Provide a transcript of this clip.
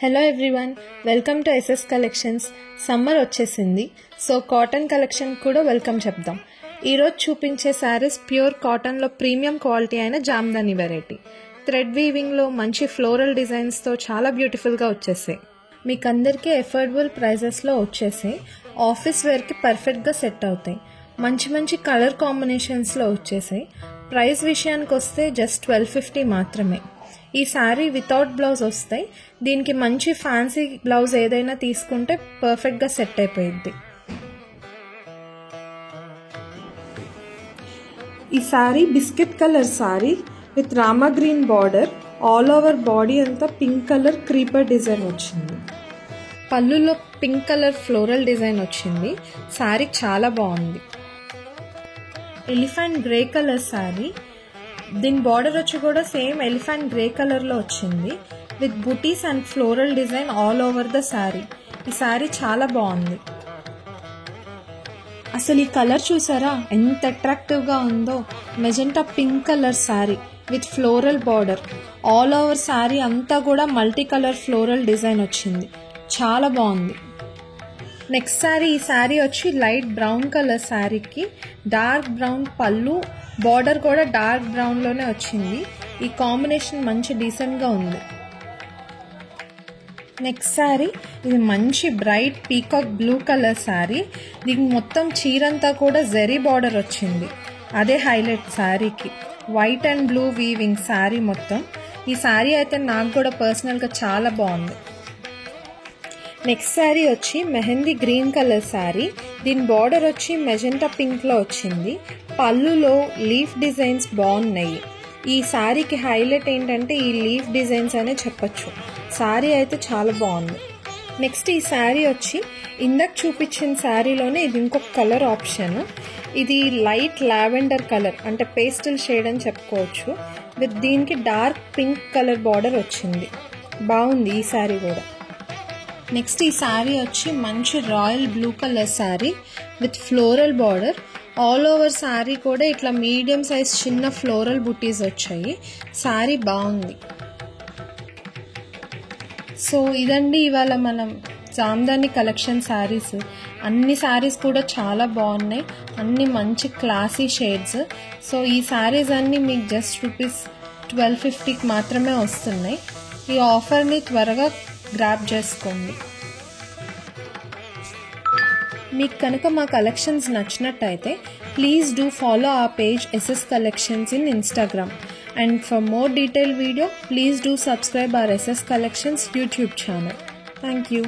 Hello everyone, welcome to SS collections. Summer వచ్చేసింది, so cotton collection కూడా welcome చెప్దాం. ఈరోజు చూపించే శారీస్ ప్యూర్ కాటన్లో ప్రీమియం క్వాలిటీ అయిన జామ్దాని వెరైటీ. థ్రెడ్ వీవింగ్లో మంచి ఫ్లోరల్ డిజైన్స్తో చాలా బ్యూటిఫుల్గా వచ్చేసాయి. మీకు అందరికీ ఎఫోర్డబుల్ ప్రైజెస్లో వచ్చేసాయి. ఆఫీస్ వేర్కి పర్ఫెక్ట్గా సెట్ అవుతాయి. మంచి మంచి కలర్ కాంబినేషన్స్లో వచ్చేసాయి. ప్రైస్ విషయానికి వస్తే జస్ట్ 1250 మాత్రమే. ఈ శారీ వితౌట్ బ్లౌజ్ వస్తాయి. దీనికి మంచి ఫ్యాన్సీ బ్లౌజ్ ఏదైనా తీసుకుంటే పర్ఫెక్ట్గా సెట్ అయిపోయింది. ఈ sari biscuit colour sari with Rama green border. All over body అంతా పింక్ కలర్ క్రీపర్ డిజైన్ వచ్చింది. పళ్ళులో పింక్ కలర్ ఫ్లోరల్ డిజైన్ వచ్చింది. శారీ చాలా బాగుంది. Elephant grey colour sari. దీని బార్డర్ వచ్చి కూడా సేమ్ ఎలిఫెంట్ గ్రే కలర్లో వచ్చింది with buttis and floral design all over the sari. ఈ శారీ చాలా బాగుంది. అసలు ఈ కలర్ చూసారా ఎంత అట్రాక్టివ్గా ఉందో. Magenta pink colour sari with floral border. All over sari అంతా కూడా మల్టీ కలర్ ఫ్లోరల్ డిజైన్ వచ్చింది. చాలా బాగుంది. నెక్స్ట్ శారీ, ఈ శారీ వచ్చి లైట్ బ్రౌన్ కలర్ శారీకి డార్క్ బ్రౌన్ పళ్ళు, బార్డర్ కూడా డార్క్ బ్రౌన్లోనే వచ్చింది. ఈ కాంబినేషన్ మంచి డీసెంట్గా ఉంది. నెక్స్ట్ శారీ, ఇది మంచి bright peacock blue colour sari. దీనికి మొత్తం చీరంతా కూడా జెరీ బార్డర్ వచ్చింది. అదే హైలైట్ శారీకి. White and blue weaving sari మొత్తం. ఈ శారీ అయితే నాకు కూడా పర్సనల్గా చాలా బాగుంది. నెక్స్ట్ శారీ వచ్చి మెహందీ గ్రీన్ కలర్ శారీ. దీని బార్డర్ వచ్చి మెజెంటా పింక్లో వచ్చింది. పళ్ళులో లీఫ్ డిజైన్స్ బాగున్నాయి. ఈ శారీకి హైలైట్ ఏంటంటే ఈ లీఫ్ డిజైన్స్ అనే చెప్పచ్చు. శారీ అయితే చాలా బాగుంది. నెక్స్ట్ ఈ శారీ వచ్చి ఇందాక చూపించిన శారీలోనే ఇది ఇంకొక కలర్ ఆప్షన్. ఇది లైట్ లావెండర్ కలర్, అంటే పేస్టల్ షేడ్ అని చెప్పుకోవచ్చు. విత్ దీనికి డార్క్ పింక్ కలర్ బార్డర్ వచ్చింది. బాగుంది ఈ శారీ కూడా. నెక్స్ట్ ఈ శారీ వచ్చి మంచి royal blue colour sari with floral border. All over sari కూడా ఇట్లా మీడియం సైజ్ చిన్న ఫ్లోరల్ బుటీస్ వచ్చాయి. శారీ బాగుంది. సో ఇదండి ఇవాళ మనం జామ్దాని కలెక్షన్ శారీస్. అన్ని శారీస్ కూడా చాలా బాగున్నాయి. అన్ని మంచి క్లాసీ షేడ్స్. సో ఈ శారీస్ అన్నీ మీకు జస్ట్ ₹1250కి మాత్రమే వస్తున్నాయి. ఈ ఆఫర్ని త్వరగా గ్రాబ్ చేసుకోండి. మీకు కనుక మా కలెక్షన్స్ నచ్చినట్టయితే please do follow our page SS Collections in Instagram. And for more detailed video, please do subscribe our SS Collections YouTube channel. Thank you.